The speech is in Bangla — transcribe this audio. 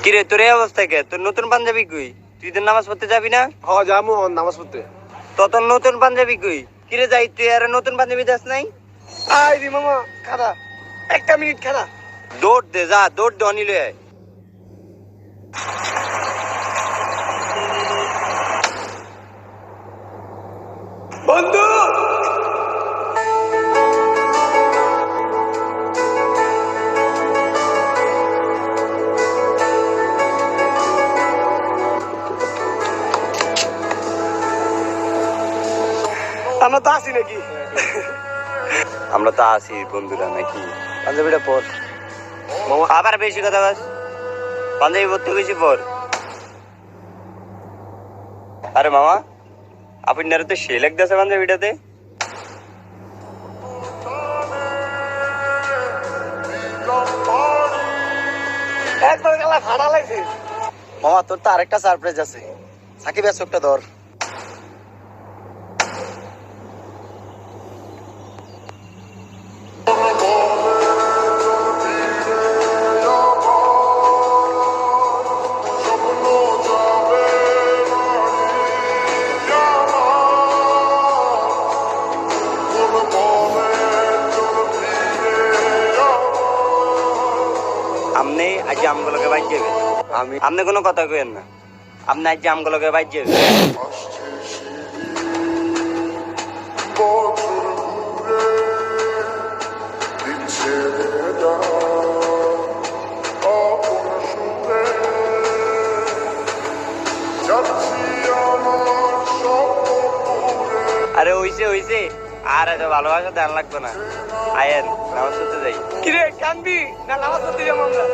কিরে তোর এই অবস্থা কে? তোর নতুন পাঞ্জাবি কই? তুই তো নামাজ পড়তে যাবি না? হ যামু নামাজ পড়তে। তোর নতুন পাঞ্জাবি কই? কিরে যাই তুই আর নতুন পাঞ্জাবি দাস নাই? আই রে মামা খারা, একটা মিনিট খারা। দৌড় দে, যা দৌড় দে, অনিল আয়। বন্ধু আমরা তো আসি নাকি? আমরা তো আছি বন্ধুরা নাকি? পাঞ্জাবিটা পর মামা, আবার বেশি কথা বল। পাঞ্জাবি পরতে বেশি পর। আরে মামা, আপনার তো সে লাগতেছে পাঞ্জাবিটাতে। একবার গেলা ফাড়া লাগছে। মামা তোর তো আরেকটা সারপ্রাইজ আছে। সাকিব এসো একটা ধর। আপনি আজ আমগুলোকে বাইর যাবেন। আপনি কোনো কথা কইেন না। আপনি আজ আমগুলোকে বাইর যাবেন। আরে হইছে হইছে, আর এত ভালোবাসা দেন লাগবে না। আয়েন নামাজ পড়তে যাই। কিরে কান্দি না নামাজ পড়তে যাবো আমরা?